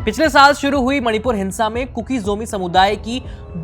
पिछले साल शुरू हुई मणिपुर हिंसा में कुकी जोमी समुदाय की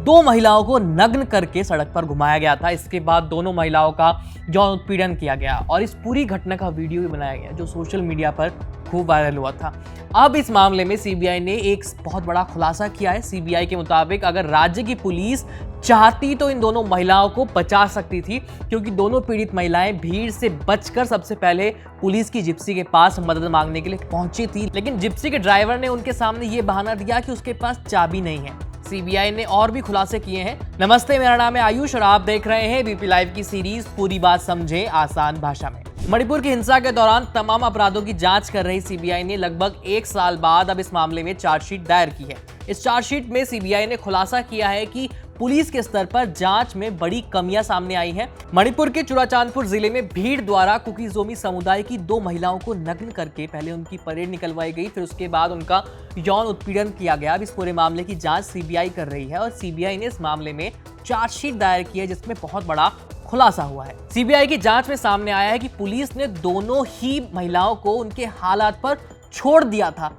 2 महिलाओं को नग्न करके सड़क पर घुमाया गया था। इसके बाद दोनों महिलाओं का यौन उत्पीड़न किया गया और इस पूरी घटना का वीडियो भी बनाया गया जो सोशल मीडिया पर खूब वायरल हुआ था। अब इस मामले में सीबीआई ने एक बहुत बड़ा खुलासा किया है। सीबीआई के मुताबिक अगर राज्य की पुलिस चाहती तो इन दोनों महिलाओं को बचा सकती थी, क्योंकि दोनों पीड़ित महिलाएं भीड़ से बचकर सबसे पहले पुलिस की जिप्सी के पास मदद मांगने के लिए पहुंची थी, लेकिन जिप्सी के ड्राइवर ने उनके सामने ये बहाना दिया कि उसके पास चाबी नहीं है। सीबीआई ने और भी खुलासे किए हैं। नमस्ते, मेरा नाम है आयुष और आप देख रहे हैं बीपी लाइव की सीरीज पूरी बात समझे आसान भाषा में। मणिपुर की हिंसा के दौरान तमाम अपराधों की जांच कर रही सीबीआई ने लगभग 1 साल बाद अब इस मामले में चार्जशीट दायर की है। इस चार्जशीट में सीबीआई ने खुलासा किया है कि पुलिस के स्तर पर जांच में बड़ी कमियां सामने आई हैं। मणिपुर के चुराचांदपुर जिले में भीड़ द्वारा कुकी जोमी समुदाय की 2 महिलाओं को नग्न करके पहले उनकी परेड निकलवाई गई, फिर उसके बाद उनका यौन उत्पीड़न किया गया। अब इस पूरे मामले की जांच सीबीआई कर रही है और सीबीआई ने इस मामले में चार्जशीट दायर की है जिसमें बहुत बड़ा खुलासा हुआ है। सीबीआई की जांच में सामने आया है कि पुलिस ने दोनों ही महिलाओं को उनके हालात पर छोड़ दिया था।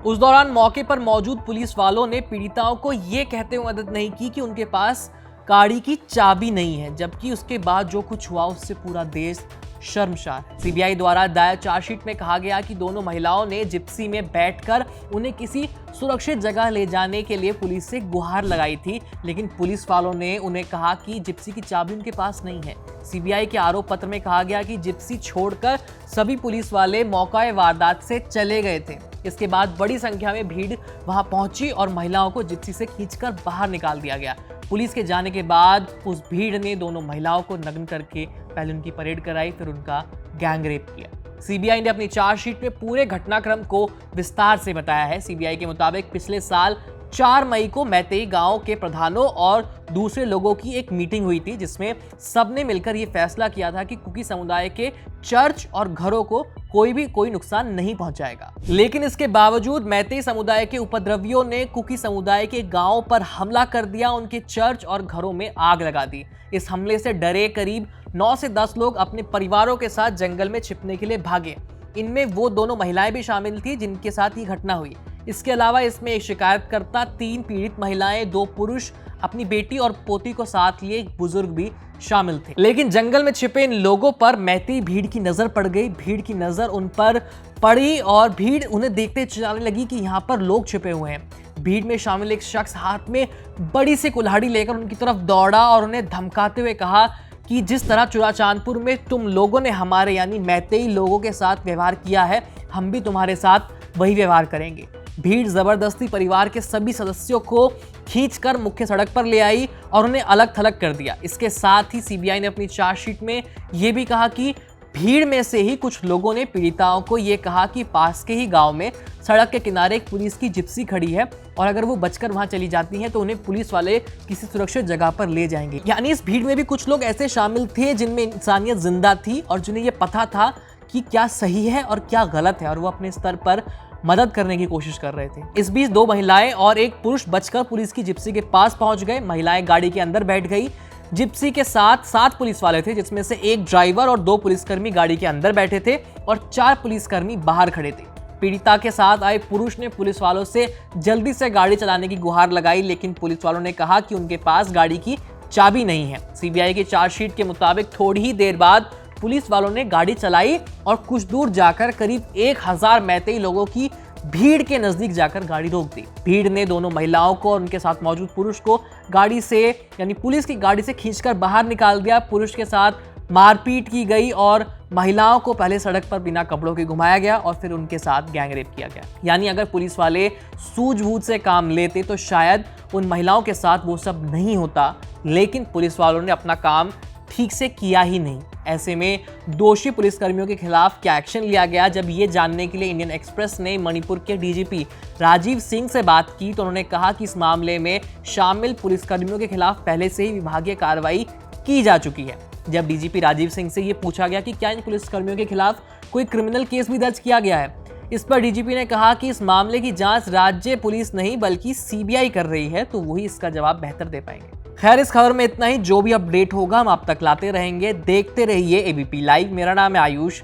उस दौरान मौके पर मौजूद पुलिस वालों ने पीड़िताओं को यह कहते हुए मदद नहीं की कि उनके पास गाड़ी की चाबी नहीं है, जबकि उसके बाद जो कुछ हुआ उससे पूरा देश शर्मसार है। सीबीआई द्वारा दायर चार्जशीट में कहा गया कि दोनों महिलाओं ने जिप्सी में बैठकर उन्हें किसी सुरक्षित जगह ले जाने के लिए पुलिस से गुहार लगाई थी, लेकिन पुलिस वालों ने उन्हें कहा कि जिप्सी की चाबी उनके पास नहीं है। सीबीआई के आरोप पत्र में कहा गया कि जिप्सी छोड़कर सभी पुलिस वाले मौका वारदात से चले गए थे। इसके बाद बड़ी संख्या में भीड़ वहां पहुंची और महिलाओं को जिप्सी से खींचकर बाहर निकाल दिया गया। पुलिस के जाने के बाद उस भीड़ ने दोनों महिलाओं को नग्न करके पहले उनकी परेड कराई, फिर उनका गैंगरेप किया। सीबीआई ने अपनी चार्जशीट में पूरे घटनाक्रम को विस्तार से बताया है। सीबीआई के मुताबिक पिछले साल 4 मई को मैतेई गांव के प्रधानों और दूसरे लोगों की एक मीटिंग हुई थी, जिसमें सबने मिलकर यह फैसला किया था कि कुकी समुदाय के चर्च और घरों को कोई नुकसान नहीं पहुंचाएगा। लेकिन इसके बावजूद मैतेई समुदाय के उपद्रवियों ने कुकी समुदाय के गांव पर हमला कर दिया, उनके चर्च और घरों में आग लगा दी। इस हमले से डरे करीब 9 से 10 लोग अपने परिवारों के साथ जंगल में छिपने के लिए भागे। इनमें वो दोनों महिलाएं भी शामिल थी जिनके साथ ये घटना हुई। इसके अलावा इसमें एक शिकायतकर्ता, 3 पीड़ित महिलाएं, 2 पुरुष, अपनी बेटी और पोती को साथ लिए एक बुजुर्ग भी शामिल थे। लेकिन जंगल में छिपे इन लोगों पर मैतेई भीड़ की नजर पड़ गई। भीड़ की नजर उन पर पड़ी और भीड़ उन्हें देखते चिल्लाने लगी कि यहाँ पर लोग छिपे हुए हैं। भीड़ में शामिल एक शख्स हाथ में बड़ी सी कुल्हाड़ी लेकर उनकी तरफ दौड़ा और उन्हें धमकाते हुए कहा कि जिस तरह चुराचांदपुर में तुम लोगों ने हमारे यानी मैतेई लोगों के साथ व्यवहार किया है, हम भी तुम्हारे साथ वही व्यवहार करेंगे। भीड़ जबरदस्ती परिवार के सभी सदस्यों को खींचकर मुख्य सड़क पर ले आई और उन्हें अलग थलग कर दिया। इसके साथ ही सीबीआई ने अपनी चार्जशीट में यह भी कहा कि भीड़ में से ही कुछ लोगों ने पीड़िताओं को यह कहा कि पास के ही गांव में सड़क के किनारे एक पुलिस की जिप्सी खड़ी है और अगर वो बचकर वहां चली जाती हैं तो उन्हें पुलिस वाले किसी सुरक्षित जगह पर ले जाएंगे। यानी इस भीड़ में भी कुछ लोग ऐसे शामिल थे जिनमें इंसानियत जिंदा थी और जिन्हें यह पता था कि क्या सही है और क्या गलत है और वो अपने स्तर पर मदद करने की कोशिश कर रहे थे। इस बीच 2 महिलाएं और एक पुरुष बचकर पुलिस की जिप्सी के पास पहुंच गए। महिलाएं गाड़ी के अंदर बैठ गई। जिप्सी के साथ 7 पुलिस वाले थे, जिसमें से एक ड्राइवर और 2 पुलिसकर्मी गाड़ी के अंदर बैठे थे और 4 पुलिसकर्मी बाहर खड़े थे। पीड़िता के साथ आए पुरुष ने पुलिस वालों से जल्दी से गाड़ी चलाने की गुहार लगाई, लेकिन पुलिस वालों ने कहा कि उनके पास गाड़ी की चाबी नहीं है। सीबीआई की चार्जशीट के मुताबिक थोड़ी ही देर बाद पुलिस वालों ने गाड़ी चलाई और कुछ दूर जाकर करीब 1000 मैतेई लोगों की भीड़ के नजदीक जाकर गाड़ी रोक दी। भीड़ ने दोनों महिलाओं को और उनके साथ मौजूद पुरुष को गाड़ी से यानी पुलिस की गाड़ी से खींचकर बाहर निकाल दिया। पुरुष के साथ मारपीट की गई और महिलाओं को पहले सड़क पर बिना कपड़ों के घुमाया गया और फिर उनके साथ गैंगरेप किया गया। यानी अगर पुलिस वाले सूझबूझ से काम लेते तो शायद उन महिलाओं के साथ वो सब नहीं होता, लेकिन पुलिस वालों ने अपना काम ठीक से किया ही नहीं। ऐसे में दोषी पुलिसकर्मियों के खिलाफ क्या एक्शन लिया गया, जब ये जानने के लिए इंडियन एक्सप्रेस ने मणिपुर के डीजीपी राजीव सिंह से बात की तो उन्होंने कहा कि इस मामले में शामिल पुलिसकर्मियों के खिलाफ पहले से ही विभागीय कार्रवाई की जा चुकी है। जब डीजीपी राजीव सिंह से ये पूछा गया कि क्या इन पुलिसकर्मियों के खिलाफ कोई क्रिमिनल केस भी दर्ज किया गया है, इस पर डीजीपी ने कहा कि इस मामले की जांच राज्य पुलिस नहीं बल्कि सीबीआई कर रही है, तो वही इसका जवाब बेहतर दे पाएंगे। खैर, इस खबर में इतना ही। जो भी अपडेट होगा हम आप तक लाते रहेंगे। देखते रहिए एबीपी लाइव। मेरा नाम है आयुष।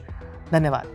धन्यवाद।